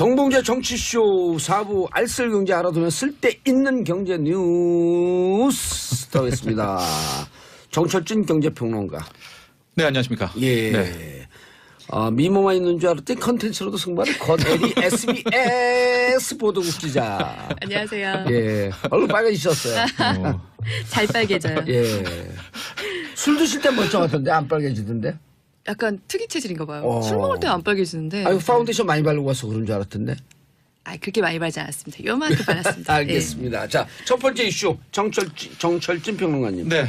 정봉재 정치쇼 4부 알쓸경제 알아두면 쓸데있는 경제 뉴스 더하겠습니다. 정철진 경제평론가. 네, 안녕하십니까. 예. 네. 미모만 있는 줄 알았더니 컨텐츠로도 승부하는 권혜리 SBS 보도국 기자. 안녕하세요. 예. 얼굴 빨개지셨어요. 잘 빨개져요. 예. 술 드실 때 멀쩡하던데 안 빨개지던데? 약간 특이 체질인가 봐요. 술 먹을 때는 안 빨개지는데. 아유, 파운데이션 많이 바르고 와서 그런 줄 알았던데. 그렇게 많이 바르지 않았습니다. 요만큼 발랐습니다. 알겠습니다. 자, 첫 번째 이슈 정철진 평론가님. 네.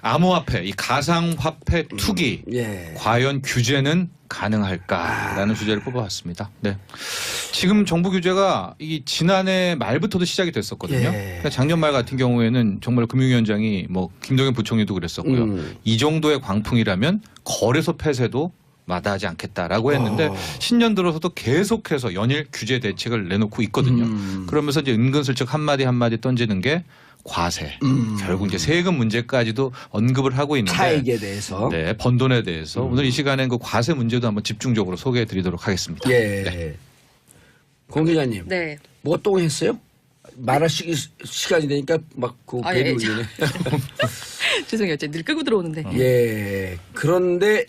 암호화폐, 이 가상화폐 투기, 예. 과연 규제는 가능할까라는 주제를 뽑아왔습니다. 네. 지금 정부 규제가 이 지난해 말부터도 시작이 됐었거든요. 예. 그러니까 작년 말 같은 경우에는 정말 금융위원장이 뭐 김동연 부총리도 그랬었고요. 이 정도의 광풍이라면 거래소 폐쇄도 마다하지 않겠다라고 했는데 신년 들어서도 계속해서 연일 규제 대책을 내놓고 있거든요. 그러면서 이제 은근슬쩍 한마디 던지는 게 과세. 결국 이제 세금 문제까지도 언급을 하고 있는데 차익에 대해서. 네, 번 돈에 대해서 오늘 이 시간엔 그 과세 문제도 한번 집중적으로 소개해 드리도록 하겠습니다. 예. 네. 공 기자님. 네. 뭐 똥 했어요? 말할 시간이 되니까 막그 배를 예. 울리네. 죄송해요. 제가 늘 끄고 들어오는데. 예. 그런데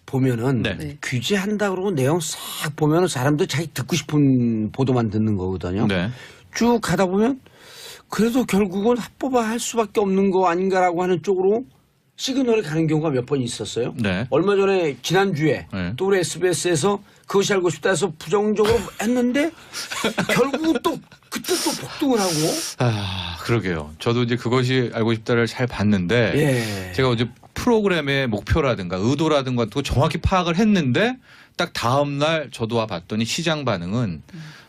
보면은 네. 규제한다 그러고 내용 싹 보면은 사람들 자기 듣고 싶은 보도만 듣는 거거든요. 네. 쭉 가다 보면 그래도 결국은 합법화할 수밖에 없는 거 아닌가라고 하는 쪽으로 시그널이 가는 경우가 몇 번 있었어요. 네. 얼마 전에 지난주에 네. 또 우리 SBS에서 그것이 알고 싶다 해서 부정적으로 했는데 결국 또 그때 또 폭등을 하고. 그러게요. 저도 이제 그것이 알고 싶다를 잘 봤는데 예. 제가 어제 프로그램의 목표라든가 의도라든가 또 정확히 파악을 했는데 딱 다음 날 저도 와 봤더니 시장 반응은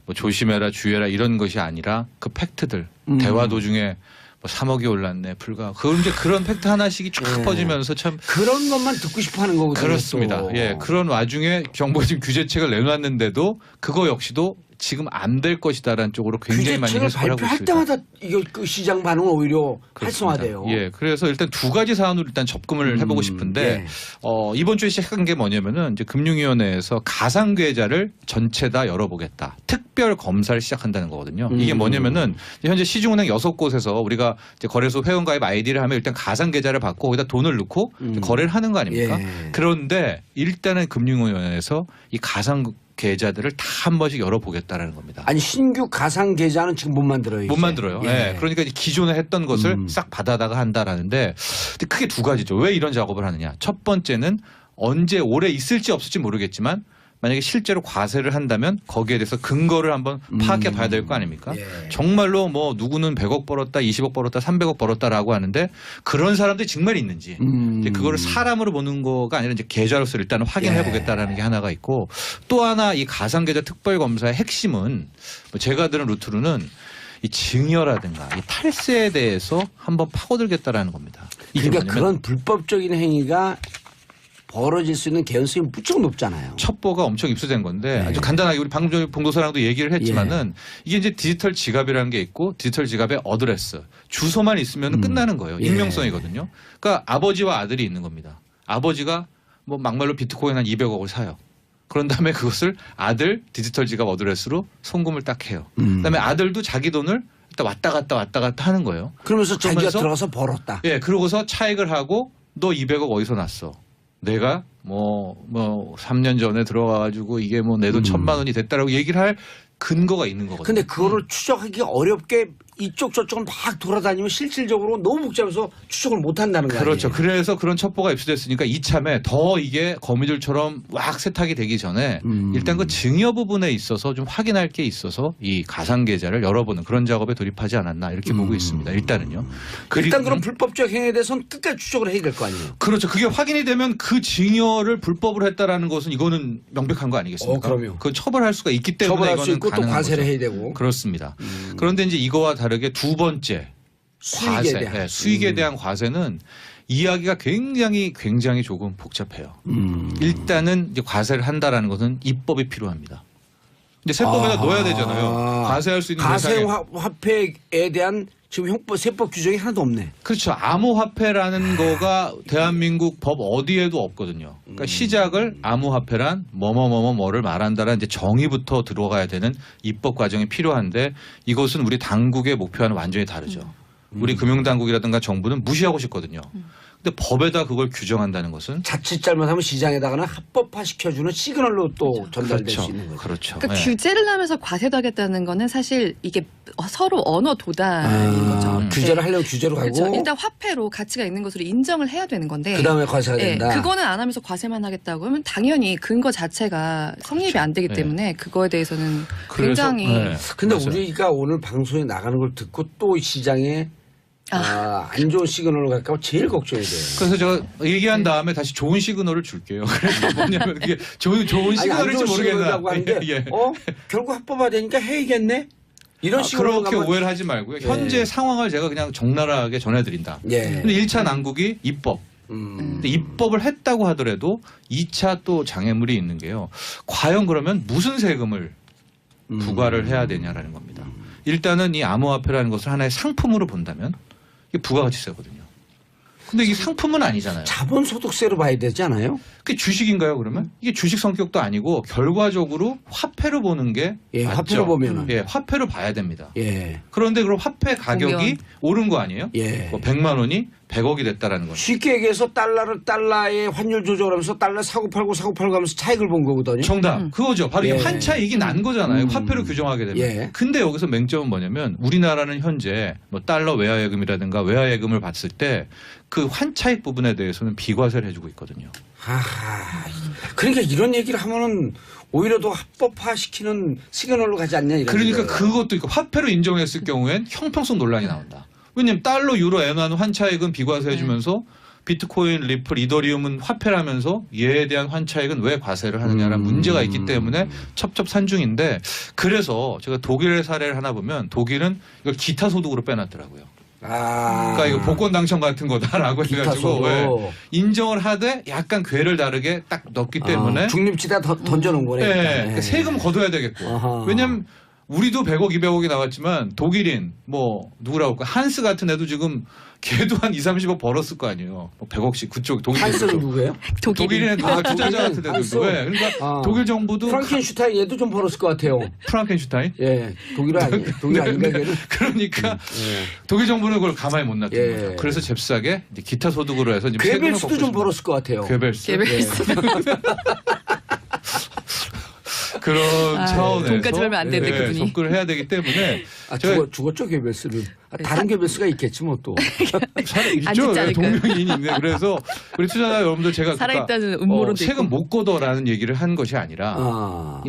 뭐 조심해라 주의해라 이런 것이 아니라 그 팩트들 대화 도중에 뭐 3억이 올랐네 불과 이제 그런 팩트 하나씩이 쫙 퍼지면서 참 그런 것만 듣고 싶어 하는 거거든요. 그렇습니다. 또. 예, 그런 와중에 정부가 지금 규제책을 내놨는데도 그거 역시도 지금 안 될 것이다라는 쪽으로 굉장히 많이 규제책을 해석을 하고 발표할 있습니다. 때마다 이거 그 시장 반응은 오히려 그렇습니다. 활성화돼요. 예, 그래서 일단 두 가지 사안으로 일단 접근을 해보고 싶은데 예. 이번 주에 시작한 게 뭐냐면은 이제 금융위원회에서 가상계좌를 전체 다 열어보겠다. 특별 검사를 시작한다는 거거든요. 이게 뭐냐면은 현재 시중은행 6곳에서 우리가 이제 거래소 회원가입 아이디를 하면 일단 가상계좌를 받고 거기다 돈을 넣고 거래를 하는 거 아닙니까? 예. 그런데 일단은 금융위원회에서 이 가상 계좌들을 다 한 번씩 열어보겠다라는 겁니다. 아니 신규 가상 계좌는 지금 못 만들어요. 못 이제. 만들어요. 예. 예. 그러니까 이제 기존에 했던 것을 싹 받아다가 한다라는데 근데 크게 두 가지죠. 왜 이런 작업을 하느냐. 첫 번째는 언제 오래 있을지 없을지 모르겠지만 만약에 실제로 과세를 한다면 거기에 대해서 근거를 한번 파악해 봐야 될 거 아닙니까? 예. 정말로 뭐 누구는 100억 벌었다, 20억 벌었다, 300억 벌었다라고 하는데 그런 사람들이 정말 있는지 이제 그거를 사람으로 보는 거가 아니라 이제 계좌로서 일단은 확인해 보겠다라는 게 하나가 있고 또 하나 이 가상계좌 특별검사의 핵심은 뭐 제가 들은 루트로는 이 증여라든가 이 탈세에 대해서 한번 파고들겠다라는 겁니다. 이게 그러니까 뭐냐면 그런 불법적인 행위가 벌어질 수 있는 개연성이 무척 높잖아요. 첩보가 엄청 입수된 건데 아주 간단하게 우리 방금 전에 봉도사랑도 얘기를 했지만은 이게 이제 디지털 지갑이라는 게 있고 디지털 지갑의 어드레스 주소만 있으면 끝나는 거예요. 익명성이거든요. 그러니까 아버지와 아들이 있는 겁니다. 아버지가 뭐 막말로 비트코인 한 200억을 사요. 그런 다음에 그것을 아들 디지털 지갑 어드레스로 송금을 딱 해요. 그다음에 아들도 자기 돈을 일단 왔다 갔다 하는 거예요. 그러면서 자기가 그러면서 들어가서 벌었다. 예, 그러고서 차익을 하고 너 200억 어디서 났어? 내가 뭐 3년 전에 들어와가지고 이게 뭐 내 돈 1,000만 원이 됐다라고 얘기를 할 근거가 있는 거거든요. 근데 그거를 추적하기 어렵게 이쪽 저쪽을 막 돌아다니면 실질적으로 너무 복잡해서 추적을 못 한다는 거예요. 그렇죠. 그래서 그런 첩보가 입수됐으니까 이참에 더 이게 거미줄처럼 왁 세탁이 되기 전에 일단 그 증여 부분에 있어서 좀 확인할 게 있어서 이 가상계좌를 열어보는 그런 작업에 돌입하지 않았나 이렇게 보고 있습니다. 일단은요. 일단 그런 불법적 행위에 대해서는 끝까지 추적을 해야 될 거 아니에요. 그렇죠. 그게 확인이 되면 그 증여를 불법으로 했다라는 것은 이거는 명백한 거 아니겠습니까? 그럼요. 그건 처벌할 수가 있기 때문에 처벌할 수 이거는 있고 또 가능한 과세를 거죠. 해야 되고. 그렇습니다. 그런데 이제 이거와 다르게 두 번째 수익에 과세, 대한. 네, 수익에 대한 과세는 이야기가 굉장히 조금 복잡해요. 일단은 이제 과세를 한다라는 것은 입법이 필요합니다. 이제 세법에다 넣어야 되잖아요. 과세할 수 있는 대상에. 가상화폐에 대한 지금 세법 규정이 하나도 없네. 그렇죠. 암호화폐라는 거가 대한민국 법 어디에도 없거든요. 그러니까 시작을 암호화폐란 뭐를 말한다라는 이제 정의부터 들어가야 되는 입법 과정이 필요한데 이것은 우리 당국의 목표와는 완전히 다르죠. 우리 금융당국이라든가 정부는 무시하고 싶거든요. 근데 법에다 그걸 규정한다는 것은 자칫 잘못하면 시장에다가는 합법화 시켜주는 시그널로 또 전달될 그렇죠. 수 있는 거죠. 그렇죠. 그러니까 네. 규제를 하면서 과세도 하겠다는 거는 사실 이게 서로 언어 도달인 거죠. 규제를 하려면 규제로 그렇죠. 가고 일단 화폐로 가치가 있는 것으로 인정을 해야 되는 건데 그다음에 과세가 예, 된다. 그거는 안 하면서 과세만 하겠다고 하면 당연히 근거 자체가 성립이 안 되기 네. 때문에 그거에 대해서는 그래서, 굉장히 네. 근데 맞아요. 우리가 오늘 방송에 나가는 걸 듣고 또 시장에 안 좋은 시그널로 갈까 봐 제일 걱정이 돼요. 그래서 제가 얘기한 다음에 다시 좋은 시그널을 줄게요. 그래서 뭐냐면 그게 좋은 아니, 안 시그널일지 좋은 모르겠나. 시그널이라고 하는데 예. 결국 합법화되니까 해야겠네? 이런 식으로 그렇게 가면 오해를 하지 말고요. 예. 현재 상황을 제가 그냥 적나라하게 전해드린다. 예. 근데 1차 난국이 입법. 근데 입법을 했다고 하더라도 2차 또 장애물이 있는 게요. 과연 그러면 무슨 세금을 부과를 해야 되냐라는 겁니다. 일단은 이 암호화폐라는 것을 하나의 상품으로 본다면 이게 부가가치세거든요. 근데 이게 상품은 아니잖아요. 자본소득세로 봐야 되지 않아요? 그게 주식인가요, 그러면? 이게 주식 성격도 아니고 결과적으로 화폐로 보는 게 예, 맞죠? 화폐로 보면은. 예, 화폐로 봐야 됩니다. 예. 그런데 그럼 화폐 가격이 공연. 오른 거 아니에요? 예. 뭐 100만 원이 100억이 됐다라는 거죠. 쉽게 얘기해서 달러의 환율 조절하면서 달러 사고 팔고 하면서 차익을 본 거거든요. 정답. 그거죠. 바로 예. 이게 환차익이 난 거잖아요. 화폐로 규정하게 되면. 예. 근데 여기서 맹점은 뭐냐면 우리나라는 현재 뭐 달러 외화예금이라든가 외화예금을 봤을 때 그 환차익 부분에 대해서는 비과세를 해주고 있거든요. 하하. 그러니까 이런 얘기를 하면은 오히려 더 합법화시키는 시그널로 가지 않냐 이런 그러니까 거예요. 그것도 있고 화폐로 인정했을 경우엔 형평성 논란이 나온다. 왜냐면 달러, 유로, 엔화는 환차익은 비과세 해주면서 비트코인, 리플, 이더리움은 화폐라면서 얘에 대한 환차익은 왜 과세를 하느냐라는 문제가 있기 때문에 첩첩산중인데 그래서 제가 독일의 사례를 하나 보면 독일은 이걸 기타 소득으로 빼놨더라고요. 그러니까 이거 복권 당첨 같은 거다라고 기타 해가지고 소득. 왜 인정을 하되 약간 궤를 다르게 딱 넣기 때문에 중립지대 던져놓은 거네. 예, 일단. 그러니까 세금 걷어야 되겠고. 아하. 왜냐면 우리도 100억, 200억이 나왔지만 독일인 뭐 누구라고 할까 한스 같은 애도 지금 걔도 한 2, 30억 벌었을 거 아니에요. 뭐 100억씩 그쪽 독일 한스는 애들도. 누구예요? 독일인의 다 투자자 같은 한스. 애들도. 왜? 그러니까 독일 정부도 프랑켄슈타인 얘도 좀 벌었을 것 같아요. 프랑켄슈타인. 예, 독일 아니에요. 독일 아닌가 네, 걔는. 그러니까 예. 독일 정부는 그걸 가만히 못 놔둔 예. 거죠. 그래서 잽싸게 이제 기타 소득으로 해서 지금 세금을 괴벨스도 좀 벌었을 것 같아요. 괴벨스. 개별스 그런 차원에서 돈까지 벌면 안 되는데, 그분이. 접근을 해야 되기 때문에 제가 죽었죠 괴벨스는. 다른 괴벨스가 있겠지 뭐 또. 안 있죠. 짓지 않을까요? 동명이인이 있네. 그래서 우리 투자자 여러분들 제가 살아있다는 음모론도 세금 있고. 못 걷어라는 얘기를 한 것이 아니라 아.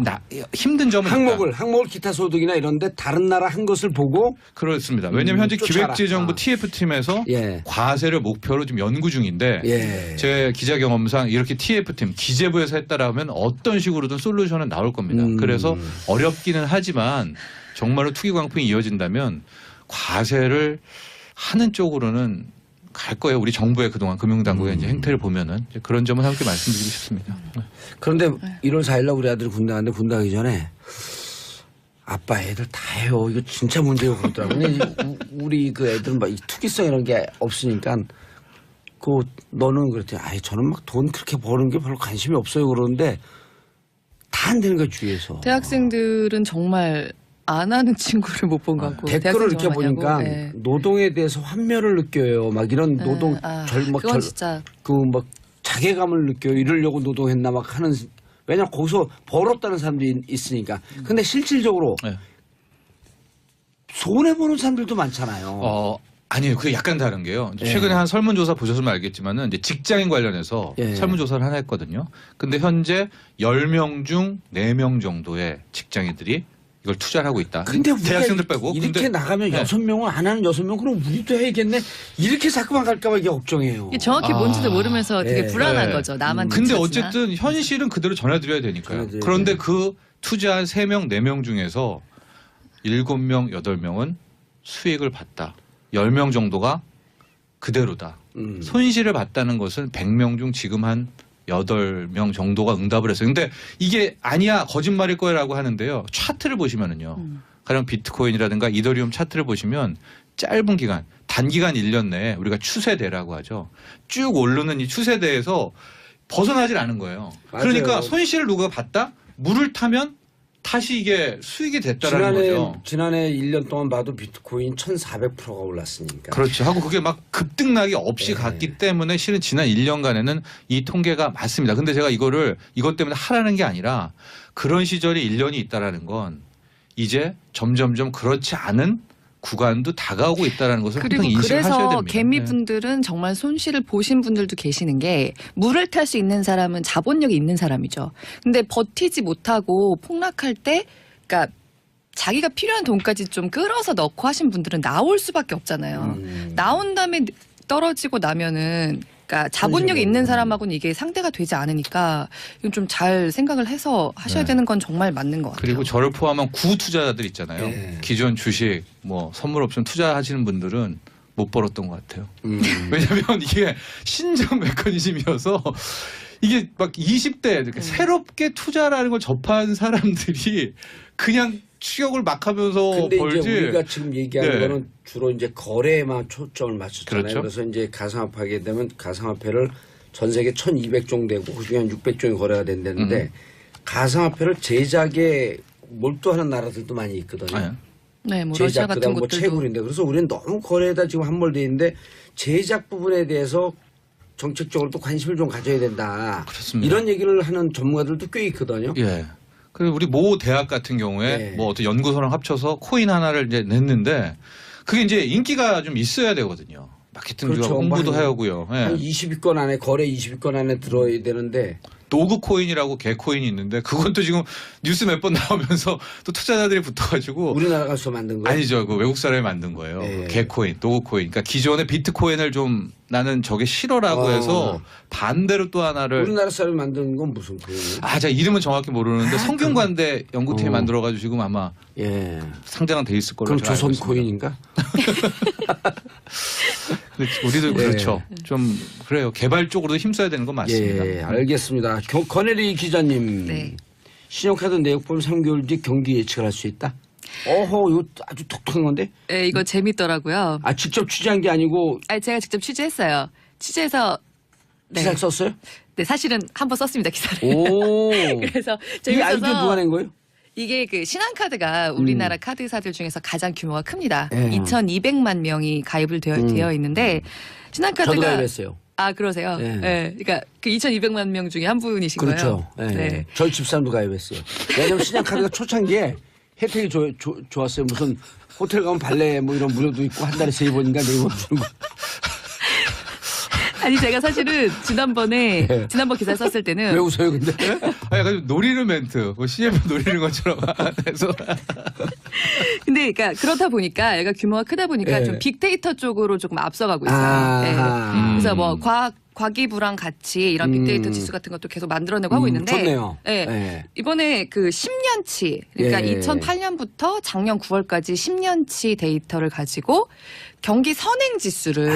힘든 점은 있다. 항목을 기타 소득이나 이런데 다른 나라 한 것을 보고 그렇습니다. 왜냐하면 현재 쫓아라. 기획재정부 TF팀에서 예. 과세를 목표로 지금 연구 중인데 예. 제 기자 경험상 이렇게 TF팀 기재부에서 했다라면 어떤 식으로든 솔루션은 나올 겁니다. 그래서 어렵기는 하지만 정말로 투기 광풍이 이어진다면 과세를 하는 쪽으로는 갈 거예요. 우리 정부의 그동안 금융당국의 이제 행태를 보면은 이제 그런 점은 함께 말씀드리고 싶습니다. 그런데 1월 4일날 우리 아들이 군대 갔는데 군대 가기 전에 아빠 애들 다 해요. 이거 진짜 문제고 그러더라고요. 근데 우리 그 애들은 막 이 투기성 이런 게 없으니까 너는 그랬더니 저는 막 돈 그렇게 버는 게 별로 관심이 없어요 그러는데 다 안 되는 거야 주위에서. 대학생들은 정말 안 하는 친구를 못 본 것 같고 댓글을 이렇게 대학생 정말 보니까 많이 하고, 예. 노동에 대해서 환멸을 느껴요. 막 이런 노동 그건 진짜 막 자괴감을 느껴요. 이러려고 노동했나 막 하는. 왜냐면 거기서 벌었다는 사람들이 있으니까. 근데 실질적으로 네. 손해 보는 사람들도 많잖아요. 아니에요. 그게 약간 다른 게요. 최근에 한 설문조사 보셨으면 알겠지만은 이제 직장인 관련해서 예. 설문조사를 하나 했거든요. 근데 현재 10명 중 4명 정도의 직장인들이 이걸 투자를 하고 있다. 근데 우리가 대학생들 빼고. 이렇게 근데 나가면 네. 6명은 안 하는 6명 그럼 우리도 해야겠네. 이렇게 자꾸만 갈까 봐 이게 걱정이에요. 이게 정확히 뭔지도 모르면서 되게 예. 불안한 네. 거죠. 나만 근데 뒤처지나. 어쨌든 현실은 그대로 전해드려야 되니까요. 전해드려야 그런데 그 투자한 3명, 4명 중에서 7명, 8명은 수익을 봤다. 10명 정도가 그대로다. 손실을 봤다는 것은 100명 중 지금 한 8명 정도가 응답을 했어요. 근데 이게 아니야 거짓말일 거라고 하는데요. 차트를 보시면은요. 가령 비트코인이라든가 이더리움 차트를 보시면 짧은 기간, 단기간 1년 내에 우리가 추세대라고 하죠. 쭉 오르는 이 추세대에서 벗어나질 않은 거예요. 맞아요. 그러니까 손실을 누가 봤다? 물을 타면 다시 이게 수익이 됐다라는 거죠. 지난해 1년 동안 봐도 비트코인 1,400%가 올랐으니까. 그렇죠. 하고 그게 막 급등락이 없이 네. 갔기 때문에 실은 지난 1년간에는 이 통계가 맞습니다. 근데 제가 이것 때문에 하라는 게 아니라 그런 시절이 1년이 있다라는 건 이제 점점점 그렇지 않은 구간도 다가오고 있다라는 것을 그리고 항상 인식을 하셔야 그래서 됩니다. 개미분들은 정말 손실을 보신 분들도 계시는 게 물을 탈 수 있는 사람은 자본력이 있는 사람이죠. 근데 버티지 못하고 폭락할 때 그러니까 자기가 필요한 돈까지 좀 끌어서 넣고 하신 분들은 나올 수밖에 없잖아요. 나온 다음에 떨어지고 나면은 그러니까 자본력이 있는 사람하고는 이게 상대가 되지 않으니까 이건 좀 잘 생각을 해서 하셔야 네. 되는 건 정말 맞는 것 같아요. 그리고 저를 포함한 구투자자들 있잖아요. 네. 기존 주식, 뭐 선물 옵션 투자하시는 분들은 못 벌었던 것 같아요. 왜냐하면 이게 신전 메커니즘이어서 이게 막 20대 이렇게 새롭게 투자라는 걸 접한 사람들이 그냥 추격을 막 하면서 근데 벌지. 이제 우리가 지금 얘기하는 네. 거는 주로 이제 거래에만 초점을 맞췄잖아요. 그렇죠. 그래서 이제 가상화폐하게 되면 가상화폐를 전 세계 1,200종 되고 그중에 한 600종이 거래가 된다는데 가상화폐를 제작에 몰두하는 나라들도 많이 있거든요. 네. 네, 뭐 러시아 제작 같은 그다음 뭐 곳들도 채굴인데 그래서 우리는 너무 거래에다 지금 함몰돼 있는데 제작 부분에 대해서 정책적으로 또 관심을 좀 가져야 된다. 그렇습니다. 이런 얘기를 하는 전문가들도 꽤 있거든요. 예. 그리고 우리 모 대학 같은 경우에 네. 뭐 어떤 연구소랑 합쳐서 코인 하나를 이제 냈는데 그게 이제 인기가 좀 있어야 되거든요. 마케팅도 그렇죠. 홍보도 뭐 한- 하고요. 예. 한 20위권 안에 거래 20위권 안에 들어야 되는데 도그 코인이라고 개 코인이 있는데 그건 또 지금 뉴스 몇 번 나오면서 또 투자자들이 붙어가지고 우리나라 가서 만든 거예요. 아니죠. 그 외국 사람이 만든 거예요. 네. 개 코인, 도그 코인. 그러니까 기존의 비트코인을 좀 나는 저게 싫어라고 해서 반대로 또 하나를 우리나라 사람이 만든 건 무슨 코인이에요? 아, 제가 이름은 정확히 모르는데 성균관대 연구팀이 어. 만들어가지고 지금 아마 예. 상장은 돼 있을 걸로 그럼 제가 알고 조선 있습니다. 코인인가? 우리도 네. 그렇죠. 좀 그래요. 개발 쪽으로도 힘써야 되는 건 맞습니다. 예, 알겠습니다. 권혜리 기자님. 네. 신용카드 내역 보면 3개월 뒤 경기 예측을 할 수 있다. 어허, 이거 아주 독특한 건데? 네, 이거 재밌더라고요. 아, 직접 취재한 게 아니고 아니, 제가 직접 취재했어요. 취재해서 네, 기사를 썼어요? 네 사실은 한번 썼습니다 기사를. 오. 그래서 이 재밌어서 아이디어 누가 낸 거예요? 이게 그 신한카드가 우리나라 카드사들 중에서 가장 규모가 큽니다. 예. 2,200만 명이 가입을 되어 있는데 신한카드가 저도 가입했어요. 아 그러세요? 예. 네. 그러니까 그 2,200만 명 중에 한 분이신 그렇죠. 거예요. 예. 네. 저희 집사람도 가입했어요. 왜냐면 신한카드가 초창기에 혜택이 좋았어요. 무슨 호텔 가면 발레 뭐 이런 무료도 있고 한 달에 3번인가 4번 주는 거. 아니 제가 사실은 지난번에 예. 지난번 기사 썼을 때는 왜 웃어요, 근데? 아, 약간 노리는 멘트, 뭐 CF 노리는 것처럼 해서 근데 그러니까 그렇다 보니까 얘가 규모가 크다 보니까 예. 좀 빅데이터 쪽으로 조금 앞서가고 있어요. 아. 그래서 뭐 과기부랑 같이 이런 빅데이터 지수 같은 것도 계속 만들어내고 하고 있는데 좋네요. 예. 예. 이번에 그 10년치 그러니까 예. 2008년부터 작년 9월까지 10년치 데이터를 가지고 경기 선행 지수를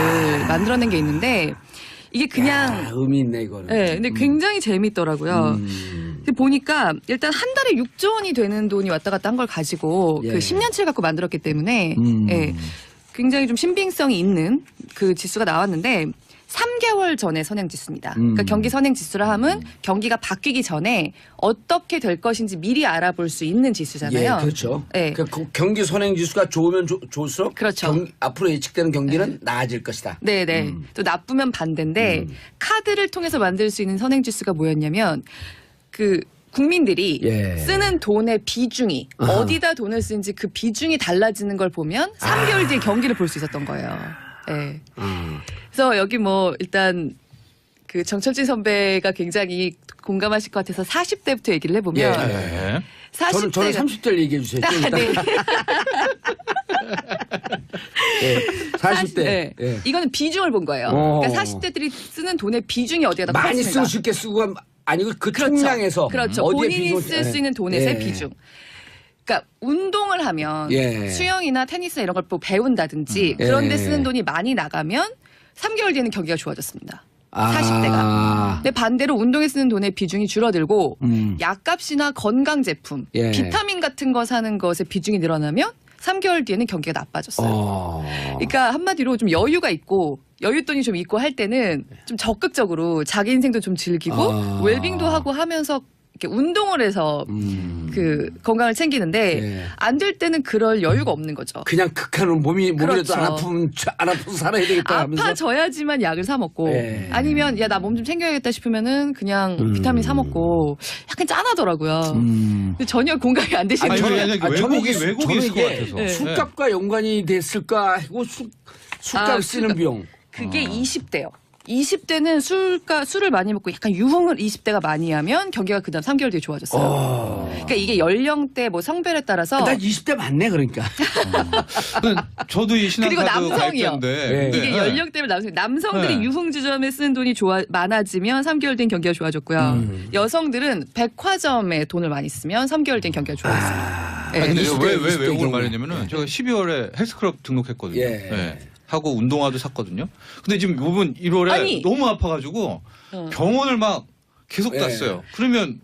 만들어낸 게 있는데 이게 그냥 야, 의미 있네, 이거는. 네, 근데 굉장히 재밌더라고요. 근데 보니까 일단 한 달에 6조 원이 되는 돈이 왔다 갔다 한 걸 가지고 예. 그 10년치를 갖고 만들었기 때문에 음. 예, 굉장히 좀 신빙성이 있는 그 지수가 나왔는데 3개월 전에 선행 지수입니다. 그러니까 경기 선행 지수라 하면 경기가 바뀌기 전에 어떻게 될 것인지 미리 알아볼 수 있는 지수잖아요. 예, 그렇죠. 예. 그러니까 경기 선행 지수가 좋으면 좋을수록 그렇죠. 앞으로 예측되는 경기는 나아질 것이다. 네네. 또 나쁘면 반대인데 카드를 통해서 만들 수 있는 선행 지수가 뭐였냐면 그 국민들이 예. 쓰는 돈의 비중이 아하. 어디다 돈을 쓰는지 그 비중이 달라지는 걸 보면 3개월 뒤에 경기를 볼 수 있었던 거예요. 예. 그래서 여기 뭐 일단 그 정철진 선배가 굉장히 공감하실 것 같아서 40대부터 얘기를 해보면 예. 네. 저는 40대가 30대를 얘기해 주세요. 좀 이따. 네. 예, 40대. 네. 예. 이거는 비중을 본 거예요. 어. 그러니까 40대들이 쓰는 돈의 비중이 어디에다 많이 커지는가. 쓰고 쉽게 쓰고 아니고 그 그렇죠. 총량에서 그렇죠. 어디에 본인이 비중을- 쓸 수 예. 있는 돈에서의 예. 비중. 그러니까 운동을 하면 예. 수영이나 테니스 이런 걸 또 배운다든지 예. 그런 데 쓰는 돈이 많이 나가면 3개월 뒤에는 경기가 좋아졌습니다. 아. 40대가. 근데 반대로 운동에 쓰는 돈의 비중이 줄어들고 음. 약값이나 건강 제품, 예. 비타민 같은 거 사는 것의 비중이 늘어나면 3개월 뒤에는 경기가 나빠졌어요. 그러니까 한마디로 좀 여유가 있고 여윳돈이 좀 있고 할 때는 좀 적극적으로 자기 인생도 좀 즐기고 웰빙도 하고 하면서 이렇게 운동을 해서 그 건강을 챙기는데 안 될 때는 그럴 여유가 없는 거죠. 그냥 극한으로 몸이라도 그렇죠. 안 아프면 살아야 되겠다 하면서 아파져야지만 약을 사 먹고 아니면 야 나 몸 좀 챙겨야겠다 싶으면은 그냥 비타민 사 먹고 약간 짠하더라고요. 근데 전혀 공감이 안 되시는 아니, 거예요. 왜곡이 저는 있을 것 이게 같아서. 술값과 연관이 됐을까 하고 술값 쓰는 비용. 그게 20대요. 20대는 술을 많이 먹고 약간 유흥을 20대가 많이 하면 경기가 그다음 3개월 뒤에 좋아졌어요. 그러니까 이게 연령대 뭐 성별에 따라서 나 20대 맞네 그러니까. 저도 이 그리고 신한카드 남성이요. 가입자인데 이게 연령대별 남성들이 네. 유흥주점에 쓰는 돈이 많아지면 3개월 된 경기가 좋아졌고요. 여성들은 백화점에 돈을 많이 쓰면 3개월 된 경기가 좋아졌어요. 아니, 근데 20대, 왜 20대 외국을 경우. 말했냐면은 제가 12월에 헬스클럽 등록했거든요. 예. 네. 하고 운동화도 샀거든요. 근데 지금 이번 1월에 아니. 너무 아파가지고 병원을 막 계속 예. 갔어요. 그러면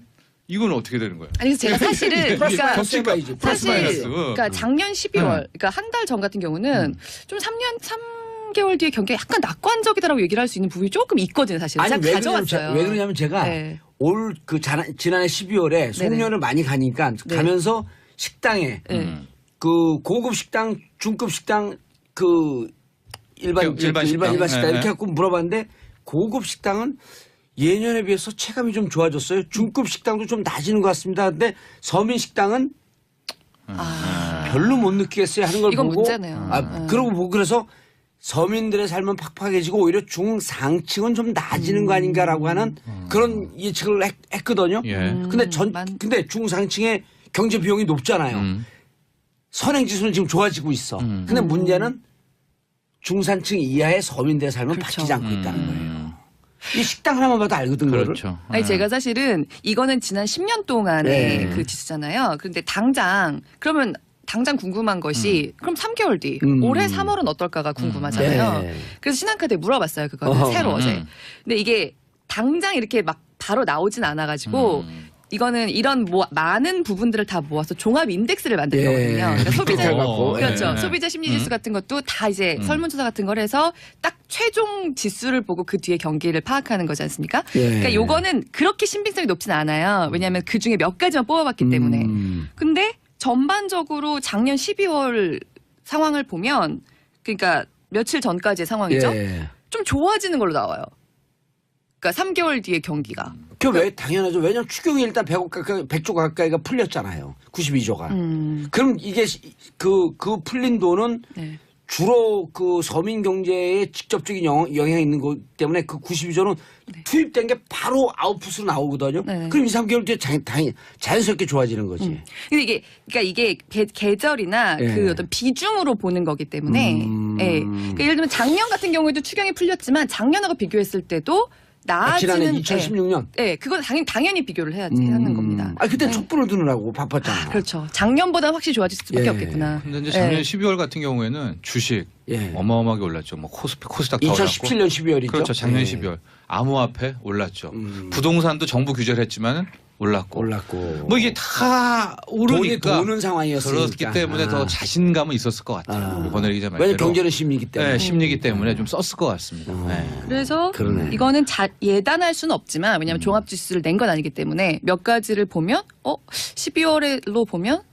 이건 어떻게 되는 거예요? 아니 그래서 제가 사실은 그러니까 겹칠 봐야지. 플러스 마이너스. 그러니까 작년 12월 그러니까 한 달 전 같은 경우는 좀 3개월 뒤에 경기가 약간 낙관적이다라고 얘기를 할 수 있는 부분이 조금 있거든요, 사실. 제가 왜 가져왔어요. 그러냐면 제가 네. 올 지난해 12월에 송년을 많이 가니까 네. 가면서 식당에 그 고급 식당, 중급 식당 그 일반 일반 식당. 식당 네, 이렇게 네. 갖고 물어봤는데 고급 식당은 예년에 비해서 체감이 좀 좋아졌어요. 중급 식당도 좀 낮아지는 것 같습니다. 근데 서민 식당은 별로 못 느끼겠어요 하는 걸 이건 보고 문제네요. 그러고 보고 그래서 서민들의 삶은 팍팍해지고 오히려 중상층은 좀 나아지는 거 아닌가라고 하는 그런 예측을 했거든요. 예. 근데 만- 근데 중상층의 경제 비용이 높잖아요. 선행 지수는 지금 좋아지고 있어. 근데 문제는 중산층 이하의 서민들의 삶은 그렇죠. 바뀌지 않고 있다는 거예요. 이 식당 하나만 봐도 알거든, 그거를. 그렇죠. 아니 제가 사실은 이거는 지난 10년 동안의 네. 그 지수잖아요. 그런데 당장 궁금한 것이 그럼 3개월 뒤 올해 3월은 어떨까가 궁금하잖아요. 네. 그래서 신한카드에 물어봤어요. 그거는 새로 어제. 근데 이게 당장 이렇게 막 바로 나오진 않아가지고 이거는 이런 많은 부분들을 다 모아서 종합 인덱스를 만든 예. 거거든요. 그러니까 소비자 그래갖고, 그렇죠. 예. 소비자 심리 지수 같은 것도 다 이제 설문조사 같은 걸 해서 딱 최종 지수를 보고 그 뒤에 경기를 파악하는 거지 않습니까? 예. 그러니까 요거는 그렇게 신빙성이 높진 않아요. 왜냐하면 그 중에 몇 가지만 뽑아봤기 때문에. 근데 전반적으로 작년 12월 상황을 보면 그러니까 며칠 전까지의 상황이죠. 예. 좀 좋아지는 걸로 나와요. 그러니까 3개월 뒤에 경기가. 왜 당연하죠. 왜냐면 추경이 일단 100조 가까이가 풀렸잖아요. 92조가. 그럼 이게 그 풀린 돈은 네. 주로 그 서민 경제에 직접적인 영향이 있는 것 때문에 그 92조는 투입된 게 바로 아웃풋으로 나오거든요. 네. 그럼 2, 3개월 뒤에 자연스럽게 좋아지는 거지. 근데 이게 계절이나 예. 그 어떤 비중으로 보는 거기 때문에 예. 그러니까 예를 들면 작년 같은 경우에도 추경이 풀렸지만 작년하고 비교했을 때도 지난해 나아지는 2016년. 예, 그건 당연히 비교를 해야지 하는 겁니다. 그때 촛불을 드느라고 바빴잖아. 그렇죠. 작년보다 확실히 좋아질 수밖에 예. 없겠구나. 근데 이제 작년 예. 12월 같은 경우에는 주식 예. 어마어마하게 올랐죠. 뭐 코스닥 다 올랐고. 2017년 12월이죠. 그렇죠. 작년 12월. 암호화폐 올랐죠. 부동산도 정부 규제를 했지만 올랐고. 뭐 이게 다 오르니까 돈이 도는 상황이었으니까. 그렇기 때문에 더 자신감은 있었을 것 같아요. 이번에 기자 말대로. 왜냐면 경제는 심리이기 때문에. 네, 심리기 때문에 좀 썼을 것 같습니다. 네. 그래서 그러네. 이거는 예단할 수는 없지만 왜냐하면 종합지수를 낸 건 아니기 때문에 몇 가지를 보면 12월로 보면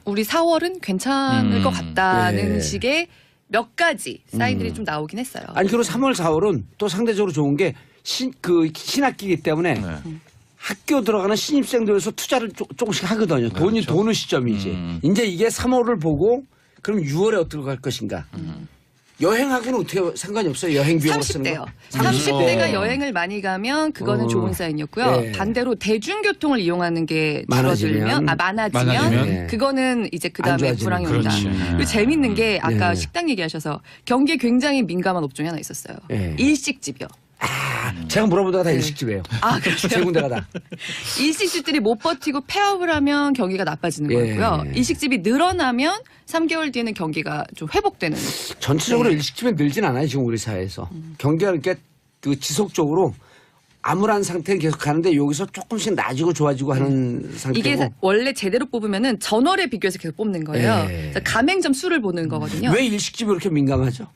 우리 4월은 괜찮을 것 같다는 예. 식의 몇 가지 사인들이 좀 나오긴 했어요. 아니 그리고 3월 4월은 또 상대적으로 좋은 게 신학기이기 때문에 네. 학교 들어가는 신입생들에서 투자를 조금씩 하거든요. 돈이 그렇죠. 도는 시점이지. 이제 이게 3월을 보고 그럼 6월에 어떻게 갈 것인가. 여행하고는 어떻게 상관이 없어요. 여행 비용을 쓰는 30대요. 거. 30대가 여행을 많이 가면 그거는 좋은 사인이었고요. 예. 반대로 대중교통을 이용하는 게 많아지면. 많아지면 네. 그거는 이제 그 다음에 안 좋아지는 불황이 온다. 그렇지. 그리고 재밌는 게 아까 네. 식당 얘기하셔서 경기에 굉장히 민감한 업종이 하나 있었어요. 네. 일식집이요. 제가 물어보다가 다 일식집이에요. 그렇죠. 세 군데가 다. 일식집들이 못 버티고 폐업을 하면 경기가 나빠지는 예. 거고요. 일식집이 늘어나면 3개월 뒤에는 경기가 좀 회복되는. 전체적으로 일식집이 늘진 않아요. 지금 우리 사회에서. 경기가 이렇게 그 지속적으로 암울한 상태는 계속 가는데 여기서 조금씩 나아지고 좋아지고 하는 상태고. 이게 원래 제대로 뽑으면은 전월에 비교해서 계속 뽑는 거예요. 예. 그래서 가맹점 수를 보는 거거든요. 왜 일식집이 그렇게 민감하죠?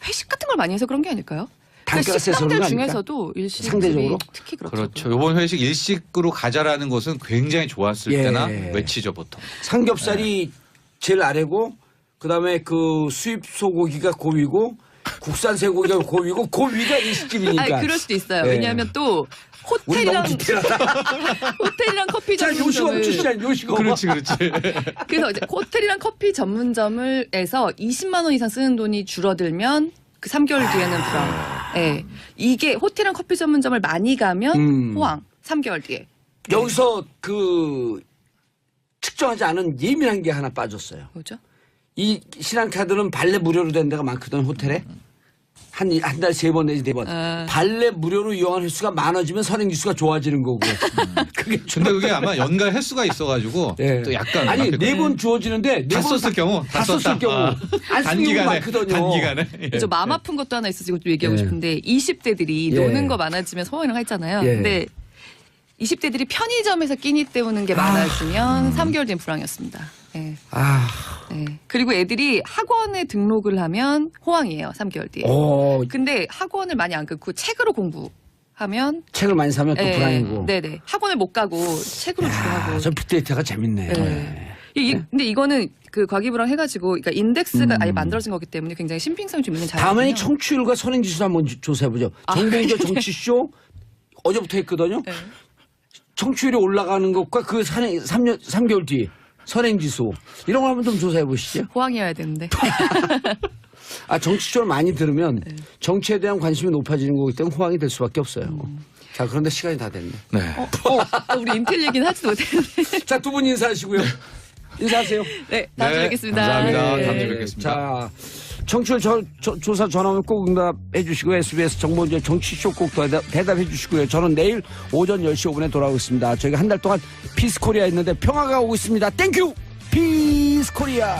회식 같은 걸 많이 해서 그런 게 아닐까요? 단가가 세서 식당들 그런 거 아닙니까? 중에서도 일식집이 상대적으로? 특히 그렇죠. 그렇죠. 이번 회식 일식으로 가자라는 것은 굉장히 좋았을 예. 때나 외치죠 보통. 삼겹살이 제일 아래고 그다음에 그 수입 소고기가 고위고 국산 쇠고기가 고위고 그 위가 일식집이니까. 아니, 그럴 수도 있어요. 예. 왜냐하면 또 우리 호텔이랑 너무 디테일하다. 호텔이랑 커피 자, 요식업 전문점을 출신 요식업. 그렇지. 그래서 이제 호텔이랑 커피 전문점을에서 20만 원 이상 쓰는 돈이 줄어들면 그 3개월 뒤에는 불황. 예. 이게 호텔이랑 커피 전문점을 많이 가면 호황. 3개월 뒤에. 여기서 그 측정하지 않은 예민한 게 하나 빠졌어요. 뭐죠? 이 신한카드는 발레 무료로 된 데가 많거든 호텔에. 한 달 3번 내지 4번. 발레 무료로 이용하는 횟수가 많아지면 선행 지수가 좋아지는 거고. 그게 근데 그게 아마 연간 횟수가 있어가지고 예. 또 약간 아니 많겠거든요. 4번 주어지는데 다 썼을 경우 다 썼을 경우 안 쓰는 경우 많거든요. 단기간에. 예. 저 마음 아픈 것도 하나 있어서 이거 좀 얘기하고 예. 싶은데 20대들이 예. 노는 거 많아지면 소원이라고 했잖아요. 예. 근데 20대들이 편의점에서 끼니 때우는 게 많아지면 3개월 뒤엔 불황이었습니다. 예. 아, 네. 그리고 애들이 학원에 등록을 하면 호황이에요. 3개월 뒤에. 근데 학원을 많이 안 끊고 책으로 공부하면 책을 많이 사면 또 예, 불안이고. 네네. 학원을 못 가고 책으로 주로 하고. 저 빅데이터가 재밌네. 네. 근데 이거는 그 과기부랑 해가지고 그러니까 인덱스가 아예 만들어진 거기 때문에 굉장히 신빙성이 좀 있는 자료거든요. 다음에 청취율과 선행지수 한번 조사해보죠. 정봉조 정치쇼 어제부터 했거든요. 네. 청취율이 올라가는 것과 그 3개월 뒤 선행지수 이런 거 한번 좀 조사해 보시죠. 호황이어야 되는데. 아, 정치쇼를 많이 들으면 정치에 대한 관심이 높아지는 거기 때문에 호황이 될 수밖에 없어요. 자, 그런데 시간이 다 됐네. 네. 우리 인텔 얘기는 하지도 못했는데. 자, 두 분 인사하시고요. 인사하세요. 네, 다음 주에 네, 뵙겠습니다. 감사합니다. 네. 다음 주에 뵙겠습니다. 자, 청취율 조사 전화 오면 꼭 응답해 주시고 SBS 정보원의 정치쇼 꼭 대답해 주시고요. 저는 내일 오전 10시 5분에 돌아오겠습니다. 저희가 한 달 동안 피스코리아 했는데 평화가 오고 있습니다. 땡큐! 피스코리아!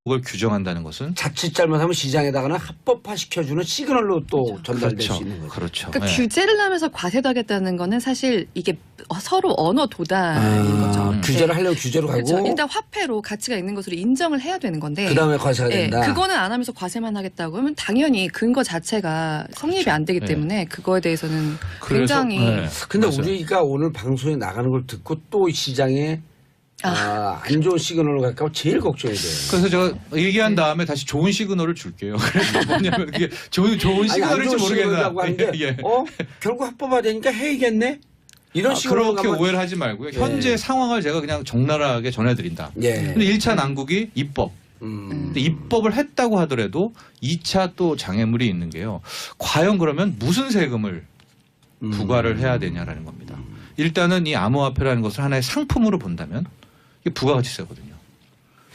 그걸 규정한다는 것은 자칫 잘못하면 시장에다가는 합법화 시켜주는 시그널로 또 전달될 수 있는 거죠. 그렇죠. 그러니까 네. 규제를 하면서 과세도 하겠다는 거는 사실 이게 서로 언어 도달인 거죠. 규제를 네. 하려면 규제로 가고 그렇죠. 일단 화폐로 가치가 있는 것으로 인정을 해야 되는 건데 그다음에 과세가 된다. 그거는 안 하면서 과세만 하겠다고 하면 당연히 근거 자체가 성립이 안 되기 네. 때문에 그거에 대해서는 그래서, 굉장히 네. 근데 맞아요. 우리가 오늘 방송에 나가는 걸 듣고 또 시장에 안 좋은 시그널로 갈까 봐 제일 걱정이 돼요. 그래서 제가 얘기한 다음에 다시 좋은 시그널을 줄게요. 그래서 뭐냐면 그게 좋은 아니, 안 시그널일지 좋은 모르겠나. 시그널이라고 하는데 예. 결국 합법화 되니까 해야겠네? 이런 식으로 그렇게 가면 오해를 하지 말고요. 예. 현재 상황을 제가 그냥 적나라하게 전해드린다. 예. 근데 1차 난국이 입법. 근데 입법을 했다고 하더라도 2차 또 장애물이 있는 게요. 과연 그러면 무슨 세금을 부과를 해야 되냐라는 겁니다. 일단은 이 암호화폐라는 것을 하나의 상품으로 본다면 이게 부가가치세거든요.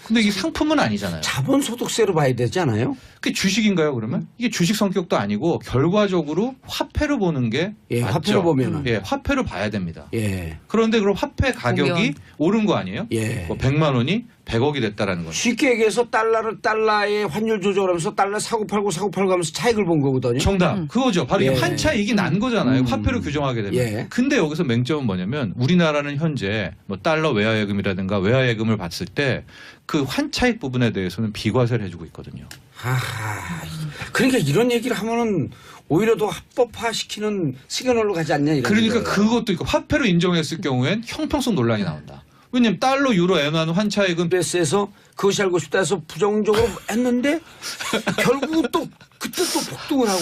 근데 이게 상품은 아니잖아요. 자본소득세로 봐야 되지 않아요? 그게 주식인가요, 그러면? 이게 주식 성격도 아니고 결과적으로 화폐로 보는 게 예, 맞죠? 화폐로 보면은. 예, 화폐로 봐야 됩니다. 예. 그런데 그럼 화폐 가격이 공연. 오른 거 아니에요? 예. 뭐 100만 원이 100억이 됐다라는 거죠. 쉽게 얘기해서 달러의 환율 조절하면서 달러 사고 팔고 하면서 차익을 본 거거든요. 정답. 그거죠. 바로 예. 이게 환차익이 난 거잖아요. 화폐로 규정하게 되면. 예. 근데 여기서 맹점은 뭐냐면 우리나라는 현재 뭐 달러 외화예금이라든가 외화예금을 봤을 때 그 환차익 부분에 대해서는 비과세를 해주고 있거든요. 하하. 그러니까 이런 얘기를 하면은 오히려 더 합법화시키는 시그널로 가지 않냐 이런. 그러니까 거예요. 그것도 있고 화폐로 인정했을 경우엔 형평성 논란이 나온다. 왜냐면 달러, 유로, 엔화는 환차익은 SBS에서 그것이 알고 싶다 해서 부정적으로 했는데 결국 또 그때 또 폭등을 하고.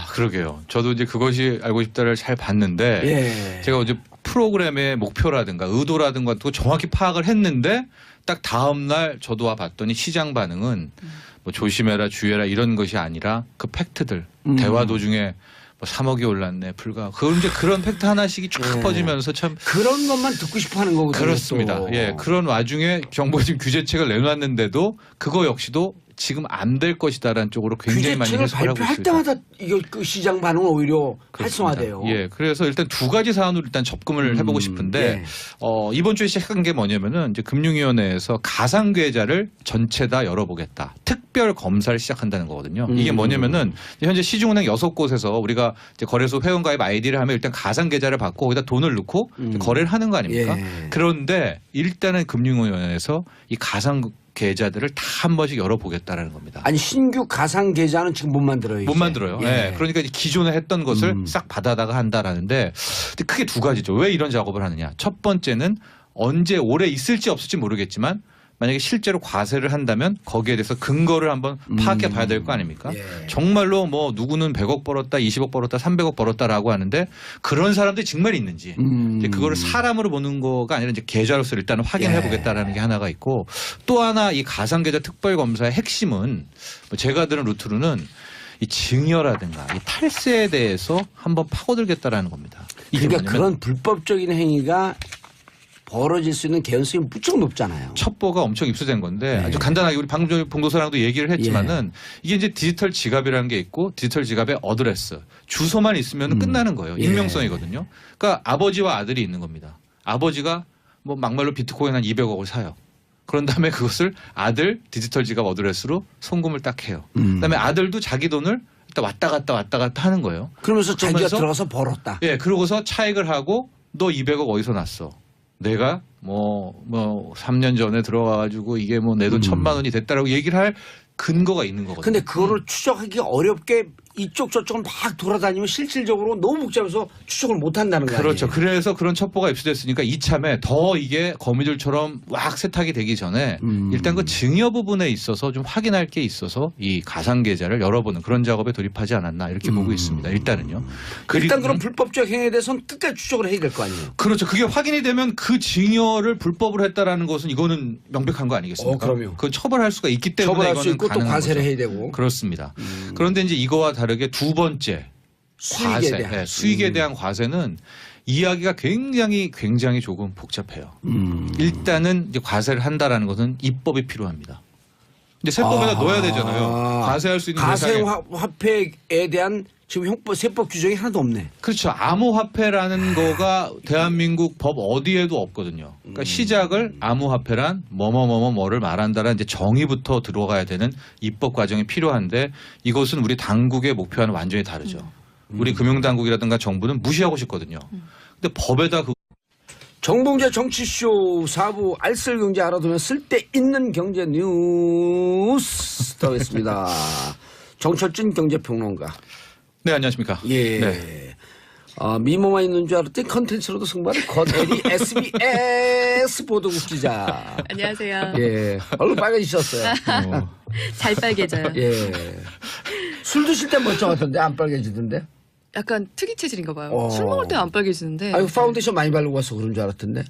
그러게요. 저도 이제 그것이 알고 싶다를 잘 봤는데 예. 제가 어제 프로그램의 목표라든가 의도라든가 또 정확히 파악을 했는데 딱 다음 날 저도 와 봤더니 시장 반응은 뭐 조심해라 주의해라 이런 것이 아니라 그 팩트들 대화 도중에 뭐 3억이 올랐네 불과 그런 이제 그런 팩트 하나씩이 쫙 예. 퍼지면서 참 그런 것만 듣고 싶어 하는 거거든요. 그렇습니다. 또. 예, 그런 와중에 정부가 지금 규제책을 내놨는데도 그거 역시도 지금 안 될 것이다라는 쪽으로 굉장히 많이 규제책을 해석을 하고 발표할 있습니다. 때마다 이거 그 시장 반응은 오히려 그렇습니다. 활성화돼요. 예, 그래서 일단 두 가지 사안으로 일단 접근을 해보고 싶은데 예. 이번 주에 시작한 게 뭐냐면은 이제 금융위원회에서 가상계좌를 전체 다 열어보겠다. 특별 검사를 시작한다는 거거든요. 이게 뭐냐면은 현재 시중은행 6곳에서 우리가 이제 거래소 회원가입 아이디를 하면 일단 가상 계좌를 받고 거기다 돈을 넣고 거래를 하는 거 아닙니까? 예. 그런데 일단은 금융위원회에서 이 가상 계좌들을 다 한 번씩 열어보겠다라는 겁니다. 아니 신규 가상 계좌는 지금 못 만들어요. 못 이제. 만들어요. 예. 네. 그러니까 이제 기존에 했던 것을 싹 받아다가 한다라는데 근데 크게 두 가지죠. 왜 이런 작업을 하느냐. 첫 번째는 언제 오래 있을지 없을지 모르겠지만 만약에 실제로 과세를 한다면 거기에 대해서 근거를 한번 파악해 봐야 될 거 아닙니까? 예. 정말로 뭐 누구는 100억 벌었다, 20억 벌었다, 300억 벌었다라고 하는데 그런 사람들이 정말 있는지 이제 그거를 사람으로 보는 거가 아니라 이제 계좌로서 일단은 확인해 보겠다라는 게 하나가 있고 또 하나 이 가상계좌 특별검사의 핵심은 뭐 제가 들은 루트로는 이 증여라든가 이 탈세에 대해서 한번 파고들겠다라는 겁니다. 이게 그러니까 뭐냐면 그런 불법적인 행위가 벌어질 수 있는 개연성이 무척 높잖아요. 첩보가 엄청 입수된 건데 아주 간단하게 우리 방금 전에 봉도사랑도 얘기를 했지만은 이게 이제 디지털 지갑이라는 게 있고 디지털 지갑의 어드레스 주소만 있으면 끝나는 거예요. 익명성이거든요. 그러니까 아버지와 아들이 있는 겁니다. 아버지가 뭐 막말로 비트코인 한 200억을 사요. 그런 다음에 그것을 아들 디지털 지갑 어드레스로 송금을 딱 해요. 그다음에 아들도 자기 돈을 일단 왔다 갔다 하는 거예요. 그러면서 자기가 그러면서 들어가서 벌었다. 예, 그러고서 차익을 하고 너 200억 어디서 났어? 내가 뭐 3년 전에 들어와가지고 이게 뭐 내 돈 1,000만 원이 됐다라고 얘기를 할 근거가 있는 거거든요. 근데 그거를 추적하기 어렵게 이쪽 저쪽을 막 돌아다니면 실질적으로 너무 복잡해서 추적을 못 한다는 거예요. 그렇죠. 그래서 그런 첩보가 입수됐으니까 이참에 더 이게 거미줄처럼 막 세탁이 되기 전에 일단 그 증여 부분에 있어서 좀 확인할 게 있어서 이 가상 계좌를 열어보는 그런 작업에 돌입하지 않았나 이렇게 보고 있습니다. 일단은요. 일단 그런 불법적 행위에 대해서는 끝까지 추적을 해야 될 거 아니에요. 그렇죠. 그게 확인이 되면 그 증여를 불법으로 했다라는 것은 이거는 명백한 거 아니겠습니까? 그럼요. 그 처벌할 수가 있기 때문에 처벌할 수 이거는 있고 또 가능한 과세를 거죠. 해야 되고. 그렇습니다. 그런데 이제 이거와 다르게 두 번째 수익에 과세, 대한. 네, 수익에 대한 과세는 이야기가 굉장히 조금 복잡해요. 일단은 이제 과세를 한다라는 것은 입법이 필요합니다. 이제 세법에다 넣어야 되잖아요. 과세할 수 있는 가상 대상에. 화폐에 대한 지금 형법 세법 규정이 하나도 없네. 그렇죠. 암호화폐라는 거가 대한민국 법 어디에도 없거든요. 그러니까 시작을 암호화폐란 뭐를 말한다라는 이제 정의부터 들어가야 되는 입법 과정이 필요한데 이것은 우리 당국의 목표와는 완전히 다르죠. 우리 금융당국이라든가 정부는 무시하고 싶거든요. 근데 법에다 그 정봉재 정치쇼 4부 알쓸경제 알아두면 쓸데있는 경제 뉴스 더하겠습니다. 정철진 경제평론가. 네, 안녕하십니까. 예. 네. 미모만 있는 줄 알았더니 컨텐츠로도 승부하는 권혜리 SBS 보도국 기자. 안녕하세요. 예. 얼굴 빨개지셨어요. 잘 빨개져요. 예. 술 드실 때 멀쩡하던데 안 빨개지던데? 약간 특이 체질인가 봐요. 술 먹을 때 안 빨개지는데. 아유 파운데이션 많이 바르고 와서 그런 줄 알았던데.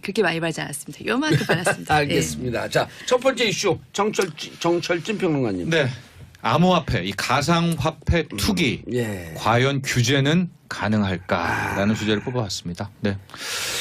그렇게 많이 바르지 않았습니다. 요만큼 발랐습니다. 알겠습니다. 자, 첫 번째 이슈 정철진 평론가님. 네. 암호화폐, 이 가상화폐 투기 예. 과연 규제는 가능할까라는 주제를 뽑아왔습니다. 네.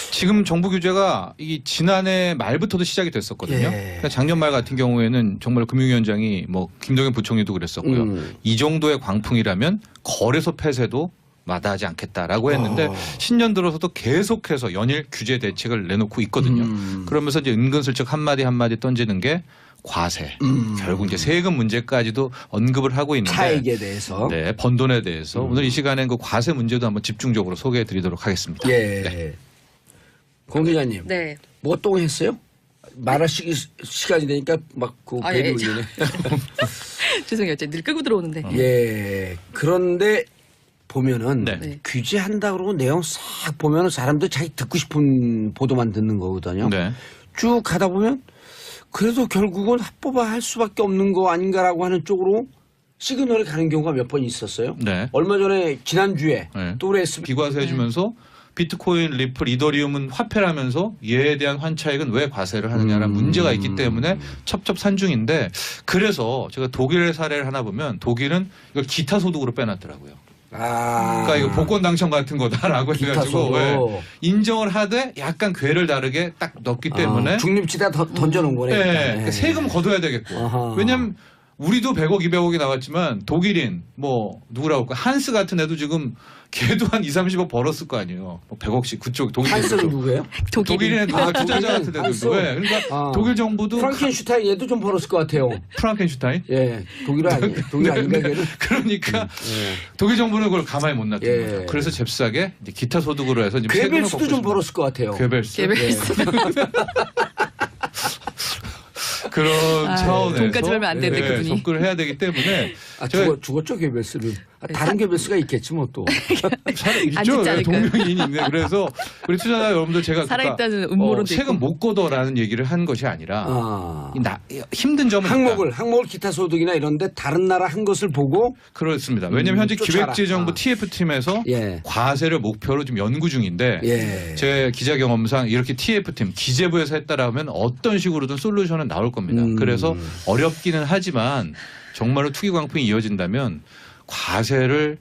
지금 정부 규제가 이 지난해 말부터도 시작이 됐었거든요. 예. 그러니까 작년 말 같은 경우에는 정말 금융위원장이 뭐 김동연 부총리도 그랬었고요. 이 정도의 광풍이라면 거래소 폐쇄도 마다하지 않겠다라고 했는데 신년 들어서도 계속해서 연일 규제 대책을 내놓고 있거든요. 그러면서 이제 은근슬쩍 한마디 던지는 게 과세. 결국 이제 세금 문제까지도 언급을 하고 있는데 차익에 대해서. 네, 번 돈에 대해서 오늘 이 시간엔 그 과세 문제도 한번 집중적으로 소개해 드리도록 하겠습니다. 예. 네. 공 기자님. 네. 뭐 또 했어요? 말할 시간이 되니까 막그 배를 예. 올리네. 죄송해요. 늘 끄고 들어오는데. 예. 그런데 보면은 네. 규제한다 그러고 내용 싹 보면은 사람들 자기 듣고 싶은 보도만 듣는 거거든요. 네. 쭉 가다 보면 그래도 결국은 합법화할 수밖에 없는 거 아닌가라고 하는 쪽으로 시그널이 가는 경우가 몇 번 있었어요. 네. 얼마 전에 지난주에 네. 또 우리 SBS 비과세해주면서 비트코인, 리플, 이더리움은 화폐라면서 얘에 대한 환차익은 왜 과세를 하느냐라는 문제가 있기 때문에 첩첩산중인데 그래서 제가 독일의 사례를 하나 보면 독일은 이걸 기타 소득으로 빼놨더라고요. 그러니까 이거 복권 당첨 같은 거다라고 해가지고 왜 인정을 하되 약간 궤를 다르게 딱 넣기 때문에 중립지대 던져놓은 거네. 네, 일단. 그러니까 세금 거둬야 되겠고 아하. 왜냐하면 우리도 100억, 200억이 나왔지만 독일인 뭐 누구라고 할까 한스 같은 애도 지금 걔도 한 2, 30억 벌었을 거 아니에요. 뭐 100억씩 그쪽 독일인 한스는 누구예요? 독일인의 다 투자자 같은 한스. 애들도. 네, 그러니까 아. 독일 정부도 프랑켄슈타인 얘도 좀 벌었을 것 같아요. 프랑켄슈타인. 예, 독일 아니 독일 아닌가 걔는? 그러니까 예. 독일 정부는 그걸 가만히 못 놨던 예. 거죠. 그래서 잽싸게 이제 기타 소득으로 해서 지금 세금을 괴벨스도 걷고 좀 있습니다. 벌었을 것 같아요. 괴벨스. 개별스. 그런 아, 차원에서 돈까지 벌면 안 되는데, 그분이. 접근을 해야 되기 때문에 아, 제가 죽었죠 괴벨스는. 아, 다른 괴벨스가 있겠지 뭐 또. 있죠. 죽지 않을까요? 동명이인이 있는데 그래서 우리 투자자 여러분들 제가 살아있다는 음모론도 세금 있고. 못 걷어라는 얘기를 한 것이 아니라 아. 힘든 점은 항목을 기타 소득이나 이런데 다른 나라 한 것을 보고 그렇습니다. 왜냐하면 현재 쫓아라. 기획재정부 아. TF팀에서 예. 과세를 목표로 지금 연구 중인데 예. 제 기자 경험상 이렇게 TF팀 기재부에서 했다라면 어떤 식으로든 솔루션은 나올 겁니다. 그래서 어렵기는 하지만 정말로 투기 광풍이 이어진다면 과세를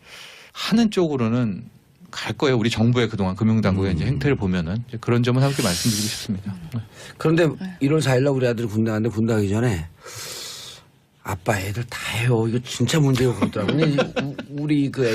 하는 쪽으로는 갈 거예요. 우리 정부의 그동안 금융당국의 이제 행태를 보면은 이제 그런 점은 함께 말씀드리고 싶습니다. 그런데 1월 4일날 우리 아들이 군대 갔는데 군대 가기 전에 아빠 애들 다 해요. 이거 진짜 문제고 그러더라고요. 근데 우리 그 애들